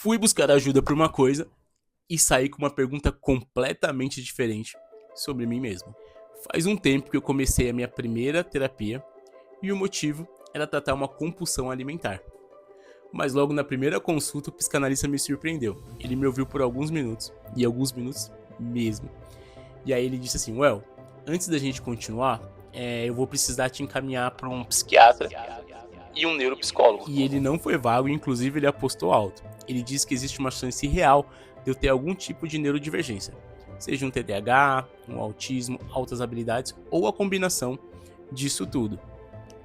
fui buscar ajuda por uma coisa e saí com uma pergunta completamente diferente sobre mim mesmo. Faz um tempo que eu comecei a minha primeira terapia e o motivo era tratar uma compulsão alimentar. Mas logo na primeira consulta o psicanalista me surpreendeu. Ele me ouviu por alguns minutos, e alguns minutos mesmo. E aí ele disse assim, Well, antes da gente continuar, eu vou precisar te encaminhar para um psiquiatra e um neuropsicólogo. E ele não foi vago, inclusive ele apostou alto. Ele disse que existe uma chance real de eu ter algum tipo de neurodivergência. Seja um TDAH, um autismo, altas habilidades ou a combinação disso tudo.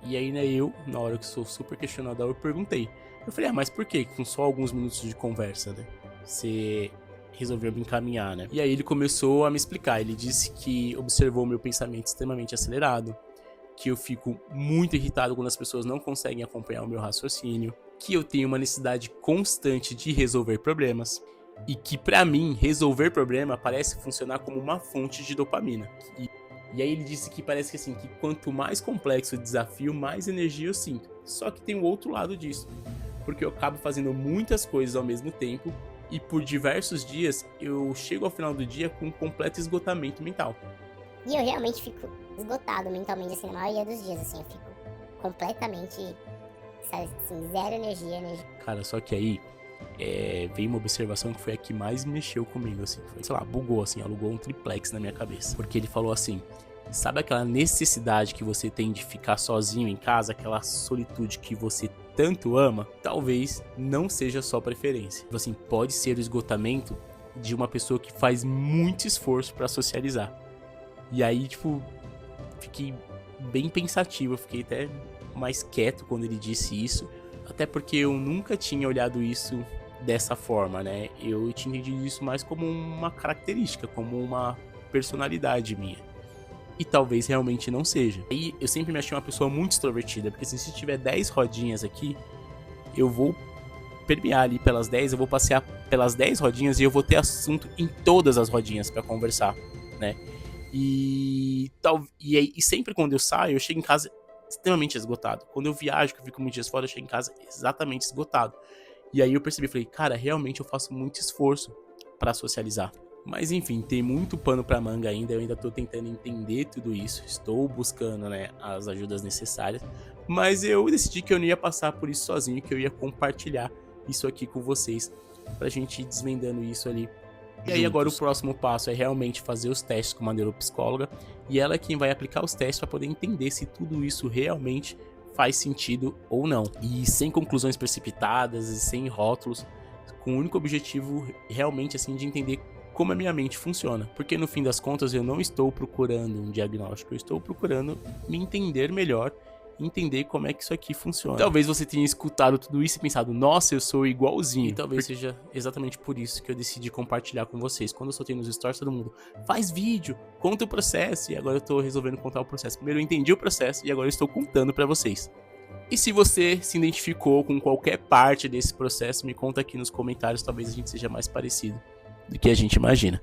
E aí, né, na hora que sou super questionador, eu perguntei. Eu falei, mas por quê? Com só alguns minutos de conversa, né? Você resolveu me encaminhar, né? E aí ele começou a me explicar. Ele disse que observou meu pensamento extremamente acelerado, que eu fico muito irritado quando as pessoas não conseguem acompanhar o meu raciocínio, que eu tenho uma necessidade constante de resolver problemas, e que pra mim, resolver problema parece funcionar como uma fonte de dopamina. E aí ele disse que parece que assim, que quanto mais complexo o desafio, mais energia eu sinto. Só que tem o outro lado disso, porque eu acabo fazendo muitas coisas ao mesmo tempo e por diversos dias eu chego ao final do dia com um completo esgotamento mental. E eu realmente fico esgotado mentalmente, assim, na maioria dos dias, assim, eu fico completamente, sabe, assim, zero energia. Cara, só que aí veio uma observação que foi a que mais mexeu comigo, assim, foi, sei lá, bugou, assim, alugou um triplex na minha cabeça. Porque ele falou assim, sabe aquela necessidade que você tem de ficar sozinho em casa, aquela solitude que você tanto ama? Talvez não seja só preferência. Assim, pode ser o esgotamento de uma pessoa que faz muito esforço pra socializar. E aí, tipo, fiquei bem pensativo, eu fiquei até mais quieto quando ele disse isso. Até porque eu nunca tinha olhado isso dessa forma, né? Eu tinha entendido isso mais como uma característica, como uma personalidade minha. E talvez realmente não seja. E eu sempre me achei uma pessoa muito extrovertida, porque assim, se tiver 10 rodinhas aqui, eu vou permear ali pelas 10, eu vou passear pelas 10 rodinhas e eu vou ter assunto em todas as rodinhas pra conversar, né? E sempre quando eu saio, eu chego em casa extremamente esgotado. Quando eu viajo, que eu fico muitos dias fora, eu chego em casa exatamente esgotado. E aí eu percebi, falei, cara, realmente eu faço muito esforço pra socializar. Mas enfim, tem muito pano pra manga ainda, eu ainda tô tentando entender tudo isso, estou buscando, né, as ajudas necessárias, mas eu decidi que eu não ia passar por isso sozinho, que eu ia compartilhar isso aqui com vocês, pra gente ir desvendando isso ali. E aí agora o próximo passo é realmente fazer os testes com uma neuropsicóloga, e ela é quem vai aplicar os testes para poder entender se tudo isso realmente faz sentido ou não. E sem conclusões precipitadas e sem rótulos, com o único objetivo realmente assim de entender como a minha mente funciona. Porque no fim das contas eu não estou procurando um diagnóstico, eu estou procurando me entender melhor, entender como é que isso aqui funciona. Talvez você tenha escutado tudo isso e pensado, nossa, eu sou igualzinho. E talvez seja exatamente por isso que eu decidi compartilhar com vocês. Quando eu soltei nos stories, todo mundo, faz vídeo, conta o processo. E agora eu tô resolvendo contar o processo. Primeiro eu entendi o processo e agora eu estou contando pra vocês. E se você se identificou com qualquer parte desse processo, me conta aqui nos comentários, talvez a gente seja mais parecido do que a gente imagina.